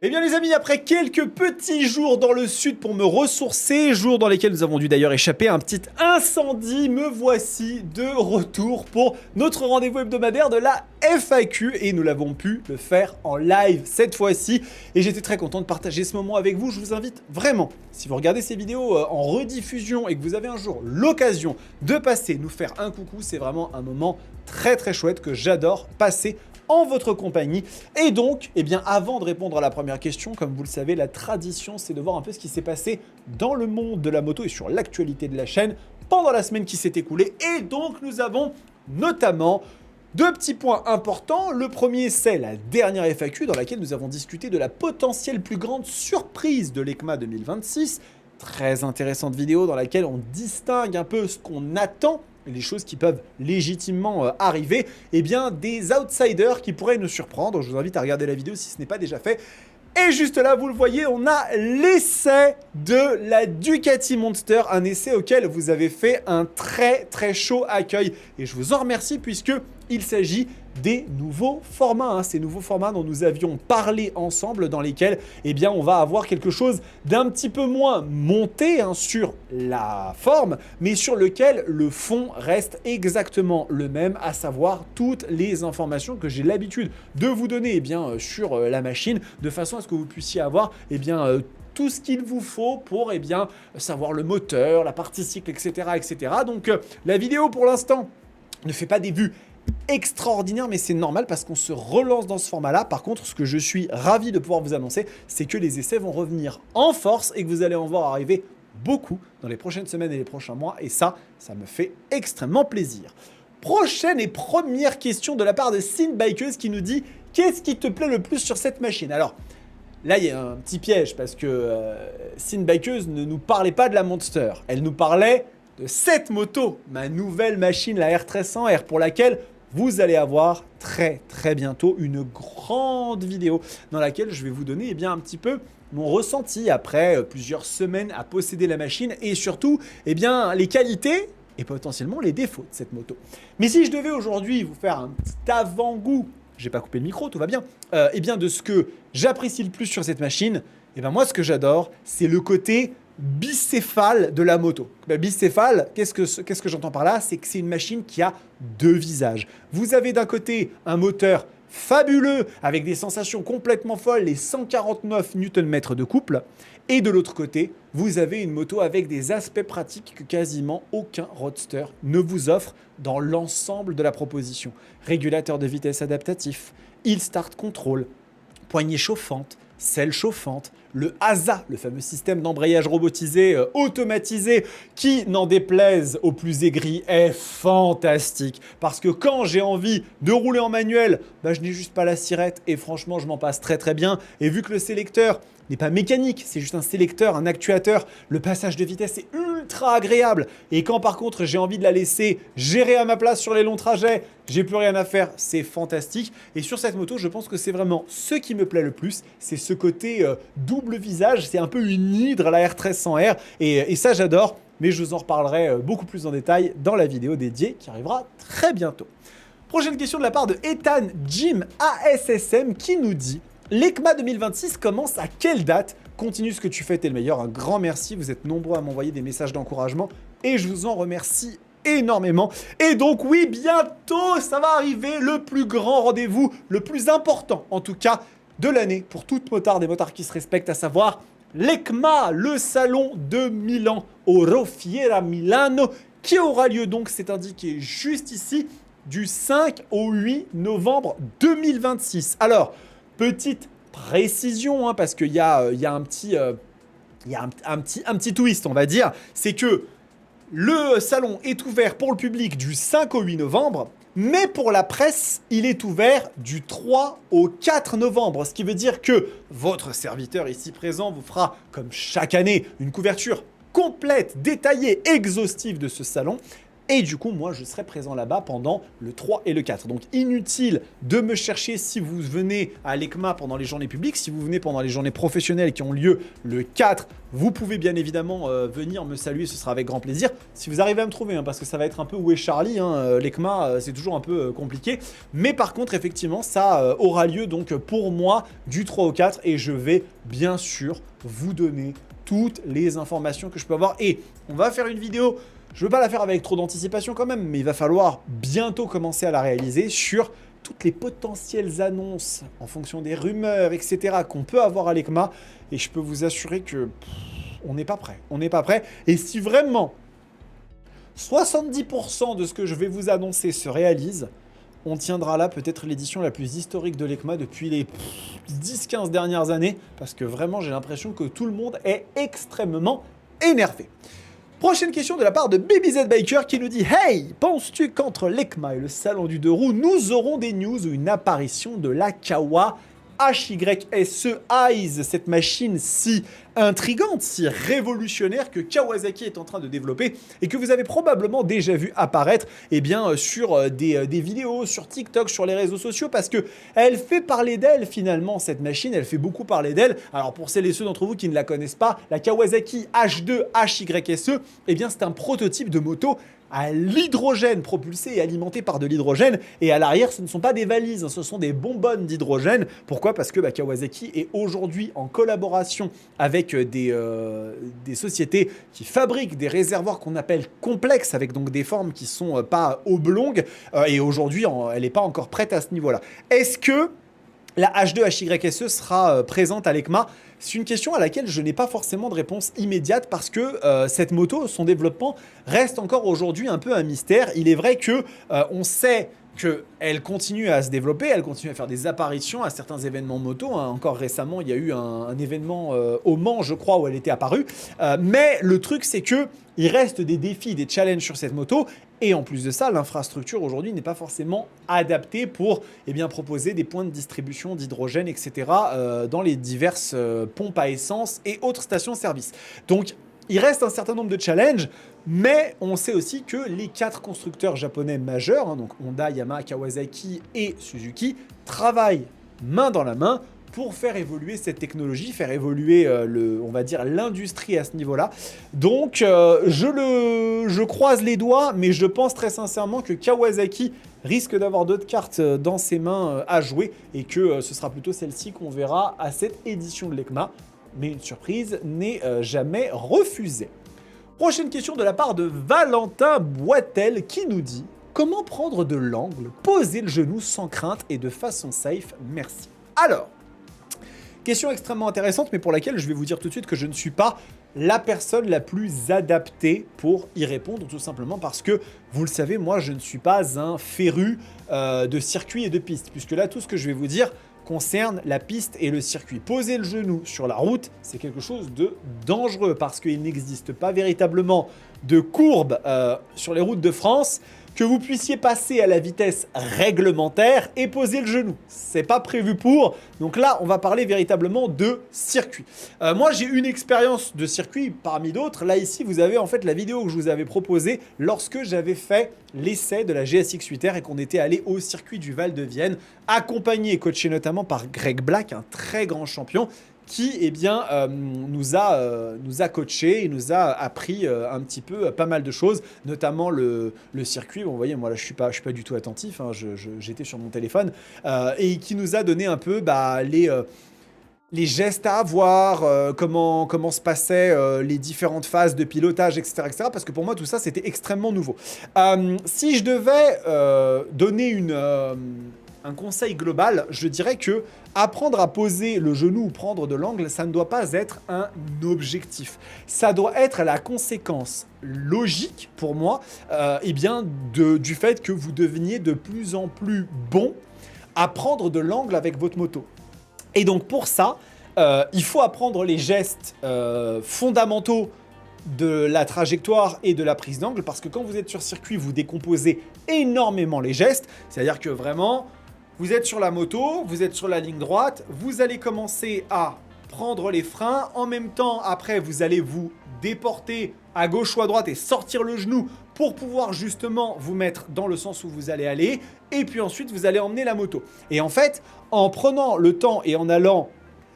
Eh bien les amis, après quelques petits jours dans le sud pour me ressourcer, jours dans lesquels nous avons dû d'ailleurs échapper à un petit incendie, me voici de retour pour notre rendez-vous hebdomadaire de la FAQ et nous l'avons pu le faire en live cette fois-ci et j'étais très content de partager ce moment avec vous. Je vous invite vraiment, si vous regardez ces vidéos en rediffusion et que vous avez un jour l'occasion de passer nous faire un coucou, c'est vraiment un moment très chouette que j'adore passer en votre compagnie. Et donc, eh bien, avant de répondre à la première question, comme vous le savez, la tradition, c'est de voir un peu ce qui s'est passé dans le monde de la moto et sur l'actualité de la chaîne pendant la semaine qui s'est écoulée. Et donc, nous avons notamment deux petits points importants. Le premier, c'est la dernière FAQ dans laquelle nous avons discuté de la potentielle plus grande surprise de l'EICMA 2026. Très intéressante vidéo dans laquelle on distingue un peu ce qu'on attend, les choses qui peuvent légitimement arriver, eh bien des outsiders qui pourraient nous surprendre. Je vous invite à regarder la vidéo si ce n'est pas déjà fait. Et juste là, vous le voyez, on a l'essai de la Ducati Monster, un essai auquel vous avez fait un très chaud accueil. Et je vous en remercie puisque il s'agit des nouveaux formats, ces nouveaux formats dont nous avions parlé ensemble, dans lesquels eh bien, on va avoir quelque chose d'un petit peu moins monté sur la forme, mais sur lequel le fond reste exactement le même, à savoir toutes les informations que j'ai l'habitude de vous donner sur la machine, de façon à ce que vous puissiez avoir tout ce qu'il vous faut pour savoir le moteur, la partie cycle, etc. Donc la vidéo pour l'instant ne fait pas des vues extraordinaire, mais c'est normal parce qu'on se relance dans ce format-là. Par contre, ce que je suis ravi de pouvoir vous annoncer, c'est que les essais vont revenir en force et que vous allez en voir arriver beaucoup dans les prochaines semaines et les prochains mois. Et ça me fait extrêmement plaisir. Prochaine et première question de la part de Sinbikeuse qui nous dit « Qu'est-ce qui te plaît le plus sur cette machine ?» Alors, là, il y a un petit piège parce que Sinbikeuse ne nous parlait pas de la Monster. Elle nous parlait de cette moto, ma nouvelle machine, la R1300R, pour laquelle vous allez avoir très bientôt une grande vidéo dans laquelle je vais vous donner un petit peu mon ressenti après plusieurs semaines à posséder la machine et surtout les qualités et potentiellement les défauts de cette moto. Mais si je devais aujourd'hui vous faire un petit avant-goût, j'ai pas coupé le micro, tout va bien, de ce que j'apprécie le plus sur cette machine, moi ce que j'adore, c'est le côté bicéphale de la moto. Bicéphale, qu'est-ce que j'entends par là? C'est que c'est une machine qui a deux visages. Vous avez d'un côté un moteur fabuleux avec des sensations complètement folles, les 149 Nm de couple, et de l'autre côté, vous avez une moto avec des aspects pratiques que quasiment aucun roadster ne vous offre dans l'ensemble de la proposition. Régulateur de vitesse adaptatif, Hill Start Control, poignée chauffante, selle chauffante, le ASA, le fameux système d'embrayage robotisé automatisé qui, n'en déplaise aux plus aigris, est fantastique. Parce que quand j'ai envie de rouler en manuel, je n'ai juste pas la sirette et franchement, je m'en passe très bien. Et vu que le sélecteur n'est pas mécanique, c'est juste un sélecteur, un actuateur, le passage de vitesse est ultra agréable. Et quand par contre j'ai envie de la laisser gérer à ma place sur les longs trajets, j'ai plus rien à faire, c'est fantastique. Et sur cette moto, je pense que c'est vraiment ce qui me plaît le plus, c'est ce côté double visage, c'est un peu une hydre la R1300R et ça j'adore, mais je vous en reparlerai beaucoup plus en détail dans la vidéo dédiée qui arrivera très bientôt. Prochaine question de la part de Ethan Jim ASSM qui nous dit l'EICMA 2026 commence à quelle date? Continue ce que tu fais, t'es le meilleur. Un grand merci. Vous êtes nombreux à m'envoyer des messages d'encouragement et je vous en remercie énormément. Et donc oui, bientôt, ça va arriver, le plus grand rendez-vous, le plus important en tout cas de l'année pour toute motarde et motards qui se respectent, à savoir l'EICMA, le salon de Milan, au Roffiera Milano, qui aura lieu donc, c'est indiqué juste ici, du 5 au 8 novembre 2026. Alors, petite précision, parce qu'il y a un petit twist, on va dire, c'est que le salon est ouvert pour le public du 5 au 8 novembre, mais pour la presse, il est ouvert du 3 au 4 novembre, ce qui veut dire que votre serviteur ici présent vous fera, comme chaque année, une couverture complète, détaillée, exhaustive de ce salon. Et du coup, moi, je serai présent là-bas pendant le 3 et le 4. Donc, inutile de me chercher si vous venez à l'ECMA pendant les journées publiques. Si vous venez pendant les journées professionnelles qui ont lieu le 4, vous pouvez bien évidemment venir me saluer. Ce sera avec grand plaisir. Si vous arrivez à me trouver, hein, parce que ça va être un peu où est Charlie. Hein, l'ECMA, c'est toujours un peu compliqué. Mais par contre, effectivement, ça aura lieu donc pour moi du 3 au 4. Et je vais bien sûr vous donner toutes les informations que je peux avoir. Et on va faire une vidéo. Je ne veux pas la faire avec trop d'anticipation quand même, mais il va falloir bientôt commencer à la réaliser sur toutes les potentielles annonces en fonction des rumeurs, etc. qu'on peut avoir à l'ECMA. Et je peux vous assurer que on n'est pas prêt. On n'est pas prêt. Et si vraiment 70% de ce que je vais vous annoncer se réalise, on tiendra là peut-être l'édition la plus historique de l'ECMA depuis les 10-15 dernières années. Parce que vraiment, j'ai l'impression que tout le monde est extrêmement énervé. Prochaine question de la part de BabyZ Biker qui nous dit « Hey, penses-tu qu'entre l'ECMA et le salon du 2 roues, nous aurons des news ou une apparition de la Kawa HYSE Eyes, cette machine si intrigante, si révolutionnaire que Kawasaki est en train de développer et que vous avez probablement déjà vu apparaître sur des vidéos, sur TikTok, sur les réseaux sociaux parce que elle fait parler d'elle finalement cette machine, elle fait beaucoup parler d'elle. Alors pour celles et ceux d'entre vous qui ne la connaissent pas, la Kawasaki H2 HYSE, c'est un prototype de moto à l'hydrogène, propulsé et alimenté par de l'hydrogène. Et à l'arrière, ce ne sont pas des valises, hein, ce sont des bonbonnes d'hydrogène. Pourquoi ? Parce que Kawasaki est aujourd'hui en collaboration avec des sociétés qui fabriquent des réservoirs qu'on appelle complexes, avec donc des formes qui ne sont pas oblongues. Et aujourd'hui, elle n'est pas encore prête à ce niveau-là. Est-ce que la H2 HYSE sera présente à l'ECMA ? C'est une question à laquelle je n'ai pas forcément de réponse immédiate parce que cette moto, son développement reste encore aujourd'hui un peu un mystère. Il est vrai que on sait qu'elle continue à se développer, elle continue à faire des apparitions à certains événements moto. Hein. Encore récemment, il y a eu un événement au Mans, je crois, où elle était apparue. Mais le truc, c'est que il reste des défis, des challenges sur cette moto. Et en plus de ça, l'infrastructure aujourd'hui n'est pas forcément adaptée pour proposer des points de distribution d'hydrogène, etc. Dans les diverses pompes à essence et autres stations-service. Donc, il reste un certain nombre de challenges, mais on sait aussi que les 4 constructeurs japonais majeurs, hein, donc Honda, Yamaha, Kawasaki et Suzuki, travaillent main dans la main pour faire évoluer cette technologie, faire évoluer l'industrie à ce niveau-là. Donc, je croise les doigts, mais je pense très sincèrement que Kawasaki risque d'avoir d'autres cartes dans ses mains à jouer et que ce sera plutôt celle-ci qu'on verra à cette édition de l'ECMA. Mais une surprise n'est jamais refusée. Prochaine question de la part de Valentin Boitel qui nous dit « Comment prendre de l'angle, poser le genou sans crainte et de façon safe, merci ». Alors, question extrêmement intéressante, mais pour laquelle je vais vous dire tout de suite que je ne suis pas la personne la plus adaptée pour y répondre, tout simplement parce que, vous le savez, moi, je ne suis pas un féru de circuit et de piste, puisque là, tout ce que je vais vous dire concerne la piste et le circuit. Poser le genou sur la route, c'est quelque chose de dangereux, parce qu'il n'existe pas véritablement de courbe sur les routes de France que vous puissiez passer à la vitesse réglementaire et poser le genou. C'est pas prévu pour. Donc là, on va parler véritablement de circuit. Moi, j'ai une expérience de circuit parmi d'autres. Là, ici, vous avez en fait la vidéo que je vous avais proposée lorsque j'avais fait l'essai de la GSX 8R et qu'on était allé au circuit du Val de Vienne, accompagné et coaché notamment par Greg Black, un très grand champion, qui nous a coaché et nous a appris un petit peu pas mal de choses, notamment le circuit. Bon, vous voyez, moi là je suis pas du tout attentif, hein, j'étais sur mon téléphone, et qui nous a donné un peu les gestes à avoir, comment se passaient les différentes phases de pilotage, etc., etc. Parce que pour moi, tout ça, c'était extrêmement nouveau. Si je devais donner un conseil global, je dirais que apprendre à poser le genou ou prendre de l'angle, ça ne doit pas être un objectif. Ça doit être la conséquence logique, pour moi, du fait que vous deveniez de plus en plus bon à prendre de l'angle avec votre moto. Et donc pour ça, il faut apprendre les gestes fondamentaux de la trajectoire et de la prise d'angle, parce que quand vous êtes sur circuit, vous décomposez énormément les gestes. C'est-à-dire que vraiment, vous êtes sur la moto, vous êtes sur la ligne droite, vous allez commencer à prendre les freins. En même temps, après, vous allez vous déporter à gauche ou à droite et sortir le genou pour pouvoir justement vous mettre dans le sens où vous allez aller, et puis ensuite vous allez emmener la moto. Et en fait, en prenant le temps et en allant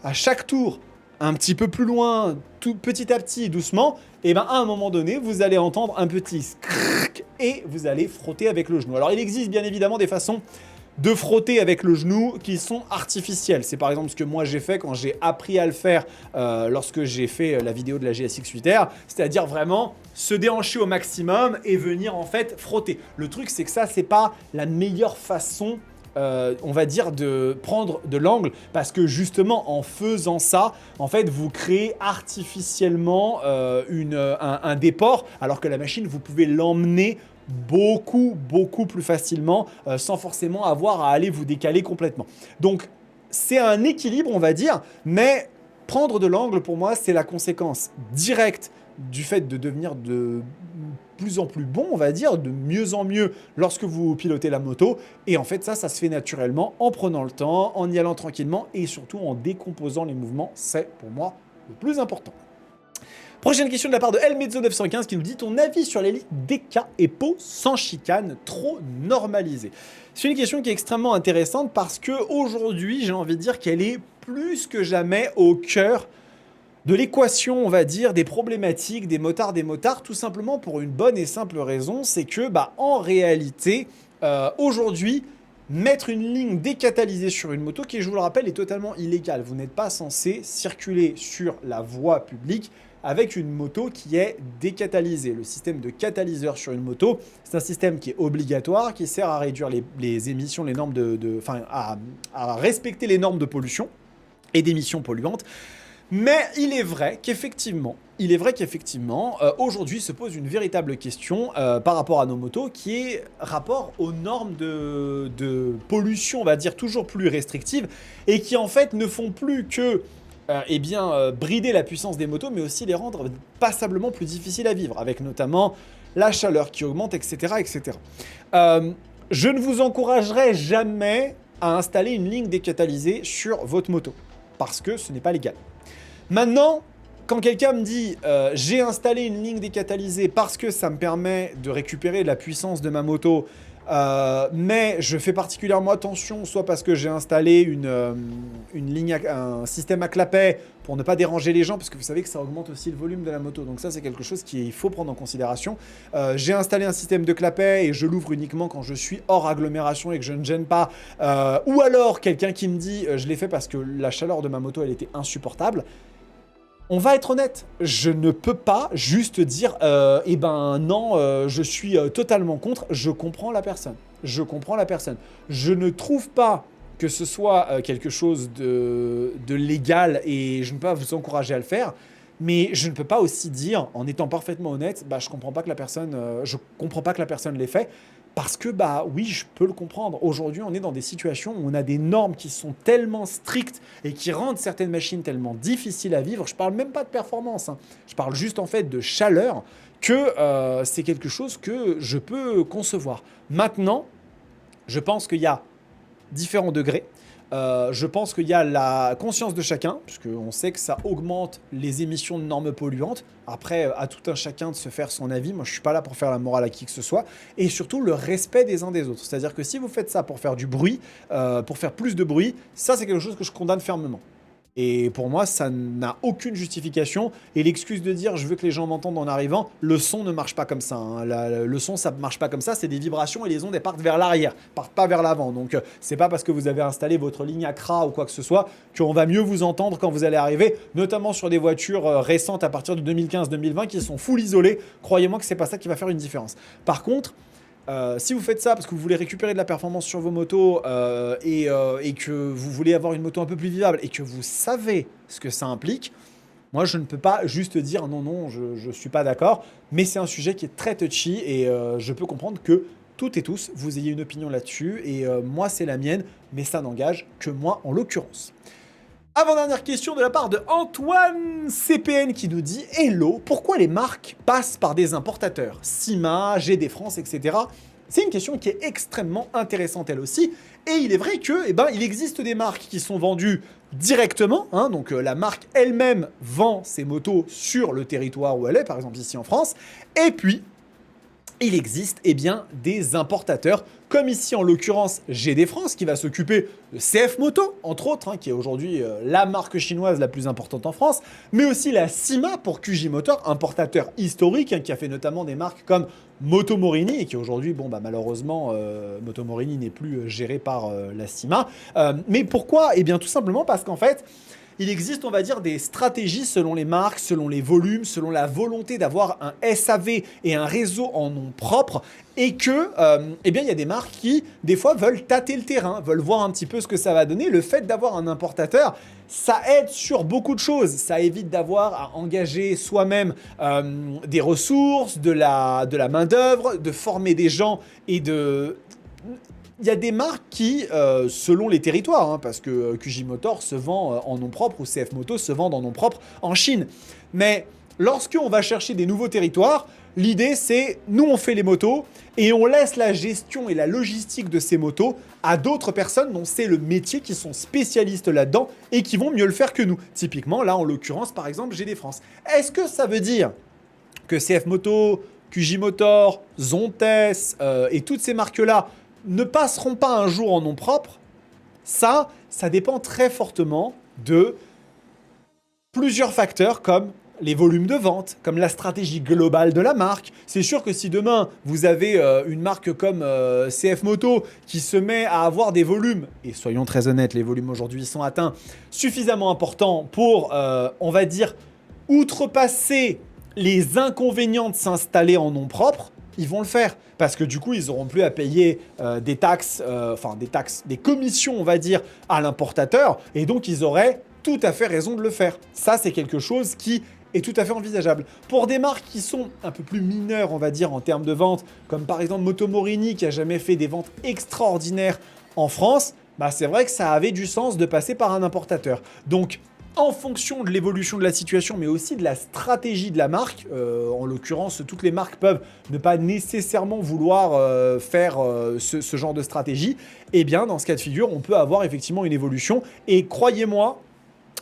à chaque tour un petit peu plus loin, tout petit à petit, doucement, et ben à un moment donné, vous allez entendre un petit skrrk et vous allez frotter avec le genou. Alors il existe bien évidemment des façons de frotter avec le genou qui sont artificielles. C'est par exemple ce que moi j'ai fait quand j'ai appris à le faire lorsque j'ai fait la vidéo de la GSX 8R, c'est-à-dire vraiment se déhancher au maximum et venir en fait frotter. Le truc c'est que ça c'est pas la meilleure façon on va dire de prendre de l'angle parce que justement en faisant ça, en fait vous créez artificiellement un déport alors que la machine vous pouvez l'emmener beaucoup plus facilement sans forcément avoir à aller vous décaler complètement. Donc c'est un équilibre on va dire, mais prendre de l'angle pour moi c'est la conséquence directe du fait de devenir de plus en plus bon, on va dire, de mieux en mieux lorsque vous pilotez la moto. Et en fait, ça se fait naturellement en prenant le temps, en y allant tranquillement et surtout en décomposant les mouvements. C'est pour moi le plus important. Prochaine question de la part de Elmezzo915 qui nous dit ton avis sur l'élite DK et Pau sans chicane trop normalisée. C'est une question qui est extrêmement intéressante parce que aujourd'hui, j'ai envie de dire qu'elle est plus que jamais au cœur de l'équation, on va dire, des problématiques des motards, tout simplement pour une bonne et simple raison, c'est que, en réalité, aujourd'hui, mettre une ligne décatalysée sur une moto, qui, je vous le rappelle, est totalement illégale. Vous n'êtes pas censé circuler sur la voie publique avec une moto qui est décatalysée. Le système de catalyseur sur une moto, c'est un système qui est obligatoire, qui sert à réduire les émissions, les normes à respecter les normes de pollution et d'émissions polluantes. Mais il est vrai qu'effectivement, aujourd'hui se pose une véritable question par rapport à nos motos qui est rapport aux normes de pollution, on va dire, toujours plus restrictives et qui en fait ne font plus que brider la puissance des motos, mais aussi les rendre passablement plus difficiles à vivre, avec notamment la chaleur qui augmente, etc. etc. Je ne vous encouragerai jamais à installer une ligne décatalysée sur votre moto, parce que ce n'est pas légal. Maintenant, quand quelqu'un me dit j'ai installé une ligne décatalysée parce que ça me permet de récupérer la puissance de ma moto, mais je fais particulièrement attention, soit parce que j'ai installé un système à clapet pour ne pas déranger les gens, parce que vous savez que ça augmente aussi le volume de la moto, donc ça c'est quelque chose qu'il faut prendre en considération. J'ai installé un système de clapet et je l'ouvre uniquement quand je suis hors agglomération et que je ne gêne pas, ou alors quelqu'un qui me dit je l'ai fait parce que la chaleur de ma moto elle était insupportable. On va être honnête, je ne peux pas juste dire non, je suis totalement contre, je comprends la personne. Je ne trouve pas que ce soit quelque chose de légal et je ne peux pas vous encourager à le faire, mais je ne peux pas aussi dire, en étant parfaitement honnête, je comprends pas que la personne l'ait fait. Parce que, oui, je peux le comprendre. Aujourd'hui, on est dans des situations où on a des normes qui sont tellement strictes et qui rendent certaines machines tellement difficiles à vivre. Je parle même pas de performance, hein. Je parle juste en fait de chaleur, que c'est quelque chose que je peux concevoir. Maintenant, je pense qu'il y a différents degrés. Je pense qu'il y a la conscience de chacun, puisqu'on sait que ça augmente les émissions de normes polluantes. Après, à tout un chacun de se faire son avis. Moi, je ne suis pas là pour faire la morale à qui que ce soit. Et surtout, le respect des uns des autres. C'est-à-dire que si vous faites ça pour faire du bruit, pour faire plus de bruit, ça, c'est quelque chose que je condamne fermement. Et pour moi, ça n'a aucune justification. Et l'excuse de dire « je veux que les gens m'entendent en arrivant », le son ne marche pas comme ça. Hein. Le son, ça ne marche pas comme ça. C'est des vibrations et les ondes, elles partent vers l'arrière, partent pas vers l'avant. Donc, c'est pas parce que vous avez installé votre ligne ACRA ou quoi que ce soit qu'on va mieux vous entendre quand vous allez arriver, notamment sur des voitures récentes à partir de 2015-2020 qui sont full isolées. Croyez-moi que c'est pas ça qui va faire une différence. Par contre, si vous faites ça parce que vous voulez récupérer de la performance sur vos motos et que vous voulez avoir une moto un peu plus vivable et que vous savez ce que ça implique, moi je ne peux pas juste dire non, je ne suis pas d'accord, mais c'est un sujet qui est très touchy et je peux comprendre que toutes et tous vous ayez une opinion là-dessus et moi c'est la mienne, mais ça n'engage que moi en l'occurrence. Avant-dernière question de la part de Antoine CPN qui nous dit « Hello, pourquoi les marques passent par des importateurs? Cima, GD France, etc. » C'est une question qui est extrêmement intéressante elle aussi. Et il est vrai que, il existe des marques qui sont vendues directement. Hein, donc la marque elle-même vend ses motos sur le territoire où elle est, par exemple ici en France. Et puis, il existe eh bien, des importateurs, comme ici en l'occurrence GD France, qui va s'occuper de CF Moto, entre autres, hein, qui est aujourd'hui la marque chinoise la plus importante en France, mais aussi la Cima pour QJ Motor, importateur historique, hein, qui a fait notamment des marques comme Moto Morini, et qui aujourd'hui, bon, bah, malheureusement, Moto Morini n'est plus géré par la Cima. Mais pourquoi? Eh bien tout simplement parce qu'en fait, il existe, on va dire, des stratégies selon les marques, selon les volumes, selon la volonté d'avoir un SAV et un réseau en nom propre. Et que, eh bien, il y a des marques qui, des fois, veulent tâter le terrain, veulent voir un petit peu ce que ça va donner. Le fait d'avoir un importateur, ça aide sur beaucoup de choses. Ça évite d'avoir à engager soi-même des ressources, de la main-d'œuvre, de former des gens et de. Il y a des marques qui, selon les territoires, hein, parce que QJ Motor se vend en nom propre ou CF Moto se vendent en nom propre en Chine. Mais lorsqu'on va chercher des nouveaux territoires, l'idée c'est nous on fait les motos et on laisse la gestion et la logistique de ces motos à d'autres personnes dont c'est le métier, qui sont spécialistes là-dedans et qui vont mieux le faire que nous. Typiquement, là en l'occurrence, par exemple, GD France. Est-ce que ça veut dire que CF Moto, QJ Motor, Zontes et toutes ces marques-là ne passeront pas un jour en nom propre? Ça dépend très fortement de plusieurs facteurs comme les volumes de vente, comme la stratégie globale de la marque. C'est sûr que si demain, vous avez une marque comme CF Moto qui se met à avoir des volumes, et soyons très honnêtes, les volumes aujourd'hui sont atteints, suffisamment importants pour, on va dire, outrepasser les inconvénients de s'installer en nom propre, ils vont le faire. Parce que du coup, ils n'auront plus à payer des taxes, des commissions, on va dire, à l'importateur. Et donc, ils auraient tout à fait raison de le faire. Ça, c'est quelque chose qui est tout à fait envisageable. Pour des marques qui sont un peu plus mineures, on va dire, en termes de vente, comme par exemple Moto Morini, qui a jamais fait des ventes extraordinaires en France, bah, c'est vrai que ça avait du sens de passer par un importateur. Donc, en fonction de l'évolution de la situation, mais aussi de la stratégie de la marque, en l'occurrence, toutes les marques peuvent ne pas nécessairement vouloir faire ce genre de stratégie, et bien dans ce cas de figure, on peut avoir effectivement une évolution. Et croyez-moi,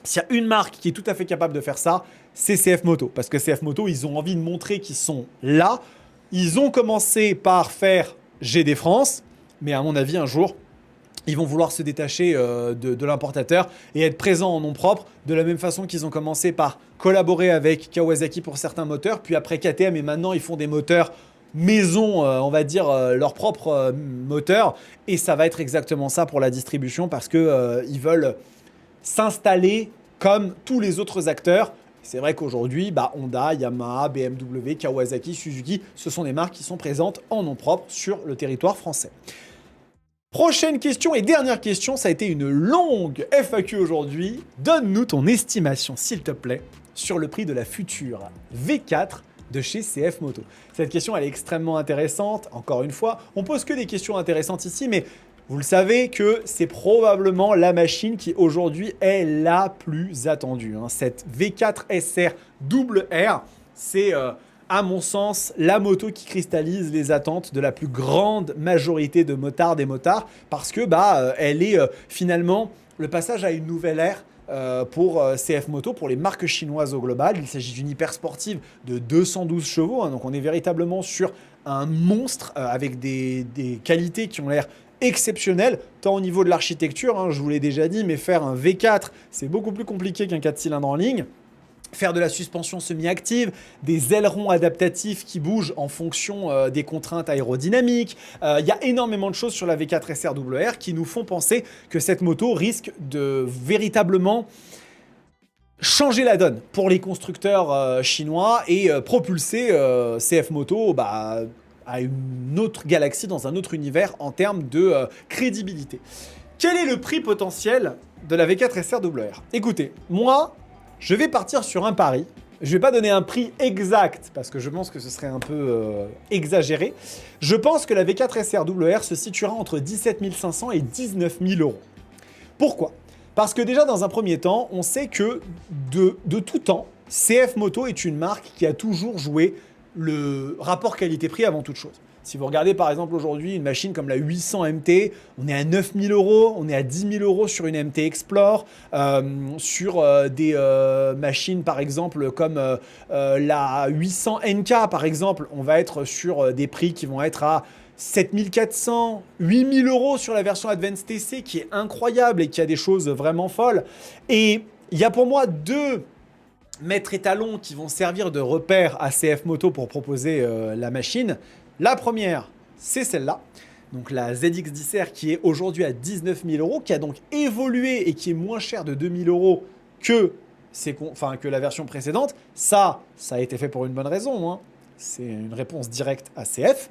s'il y a une marque qui est tout à fait capable de faire ça, c'est CF Moto. Parce que CF Moto, ils ont envie de montrer qu'ils sont là. Ils ont commencé par faire GD France, mais à mon avis, un jour, ils vont vouloir se détacher de l'importateur et être présents en nom propre, de la même façon qu'ils ont commencé par collaborer avec Kawasaki pour certains moteurs, puis après KTM, et maintenant ils font des moteurs maison, on va dire, leur propre moteur. Et ça va être exactement ça pour la distribution, parce qu'ils veulent s'installer comme tous les autres acteurs. C'est vrai qu'aujourd'hui, bah, Honda, Yamaha, BMW, Kawasaki, Suzuki, ce sont des marques qui sont présentes en nom propre sur le territoire français. Prochaine question et dernière question, ça a été une longue FAQ aujourd'hui. Donne-nous ton estimation, s'il te plaît, sur le prix de la future V4 de chez CF Moto. Cette question, elle est extrêmement intéressante. Encore une fois, on pose que des questions intéressantes ici, mais vous le savez que c'est probablement la machine qui aujourd'hui est la plus attendue. Cette V4 SR double R, c'est à mon sens la moto qui cristallise les attentes de la plus grande majorité de motards et motards, parce que elle est finalement le passage à une nouvelle ère pour CF Moto, pour les marques chinoises au global. Il s'agit d'une hyper sportive de 212 chevaux, donc on est véritablement sur un monstre avec des qualités qui ont l'air exceptionnel, tant au niveau de l'architecture, je vous l'ai déjà dit, mais faire un V4, c'est beaucoup plus compliqué qu'un 4 cylindres en ligne. Faire de la suspension semi-active, des ailerons adaptatifs qui bougent en fonction des contraintes aérodynamiques. Il y a énormément de choses sur la V4 SR-WR qui nous font penser que cette moto risque de véritablement changer la donne pour les constructeurs chinois et propulser CF Moto à une autre galaxie, dans un autre univers en termes de crédibilité. Quel est le prix potentiel de la V4 SR-WR? Écoutez, moi, je vais partir sur un pari. Je ne vais pas donner un prix exact parce que je pense que ce serait un peu exagéré. Je pense que la V4 SR-WR se situera entre 17 500 et 19 000 euros. Pourquoi? Parce que déjà, dans un premier temps, on sait que de tout temps, CF Moto est une marque qui a toujours joué le rapport qualité-prix avant toute chose. Si vous regardez par exemple aujourd'hui une machine comme la 800 MT, on est à 9000 euros, on est à 10 000 euros sur une MT Explore, sur des machines par exemple comme la 800 NK par exemple, on va être sur des prix qui vont être à 7400, 8000 euros sur la version Advanced TC qui est incroyable et qui a des choses vraiment folles. Et il y a pour moi deux maîtres étalons qui vont servir de repère à CF Moto pour proposer la machine. La première, c'est celle-là. Donc la ZX10R qui est aujourd'hui à 19 000 euros, qui a donc évolué et qui est moins cher de 2 000 euros que la version précédente. Ça a été fait pour une bonne raison, hein. C'est une réponse directe à CF.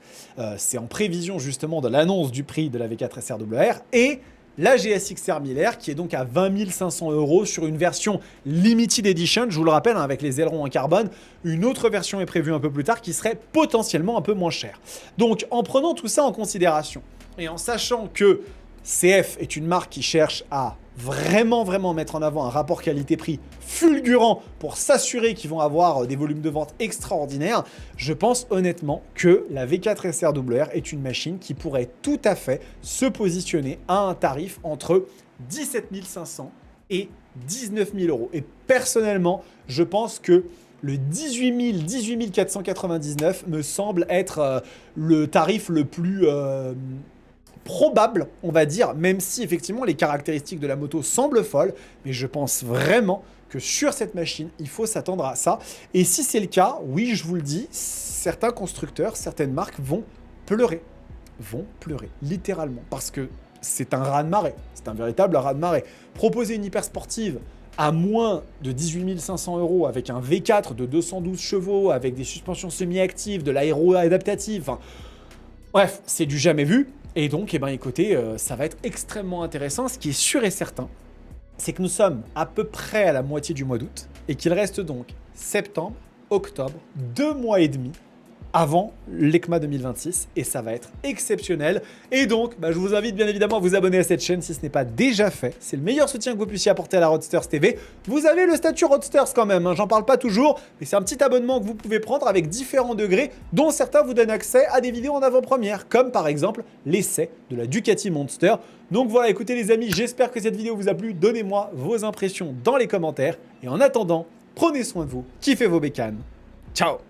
C'est en prévision justement de l'annonce du prix de la V4 SRWR. Et la GSX R 1000R qui est donc à 20 500 euros sur une version Limited Edition. Je vous le rappelle, hein, avec les ailerons en carbone. Une autre version est prévue un peu plus tard qui serait potentiellement un peu moins chère. Donc en prenant tout ça en considération et en sachant que CF est une marque qui cherche à vraiment mettre en avant un rapport qualité-prix fulgurant pour s'assurer qu'ils vont avoir des volumes de vente extraordinaires, je pense honnêtement que la V4 SRWR est une machine qui pourrait tout à fait se positionner à un tarif entre 17 500 et 19 000 euros. Et personnellement, je pense que le 18 499 me semble être le tarif le plus probable, on va dire, même si effectivement les caractéristiques de la moto semblent folles, mais je pense vraiment que sur cette machine, il faut s'attendre à ça. Et si c'est le cas, oui, je vous le dis, certains constructeurs, certaines marques vont pleurer, littéralement, parce que c'est un raz-de-marée, c'est un véritable raz-de-marée. Proposer une hyper sportive à moins de 18 500 euros avec un V4 de 212 chevaux, avec des suspensions semi-actives, de l'aéro adaptative, enfin, bref, c'est du jamais vu. Et donc, écoutez, ça va être extrêmement intéressant. Ce qui est sûr et certain, c'est que nous sommes à peu près à la moitié du mois d'août et qu'il reste donc septembre, octobre, 2 mois et demi avant l'ECMA 2026 et ça va être exceptionnel. Et donc, je vous invite bien évidemment à vous abonner à cette chaîne si ce n'est pas déjà fait. C'est le meilleur soutien que vous puissiez apporter à la Roadsters TV. Vous avez le statut Roadsters quand même, hein, j'en parle pas toujours, mais c'est un petit abonnement que vous pouvez prendre avec différents degrés, dont certains vous donnent accès à des vidéos en avant-première, comme par exemple l'essai de la Ducati Monster. Donc voilà, écoutez les amis, j'espère que cette vidéo vous a plu. Donnez-moi vos impressions dans les commentaires. Et en attendant, prenez soin de vous, kiffez vos bécanes. Ciao!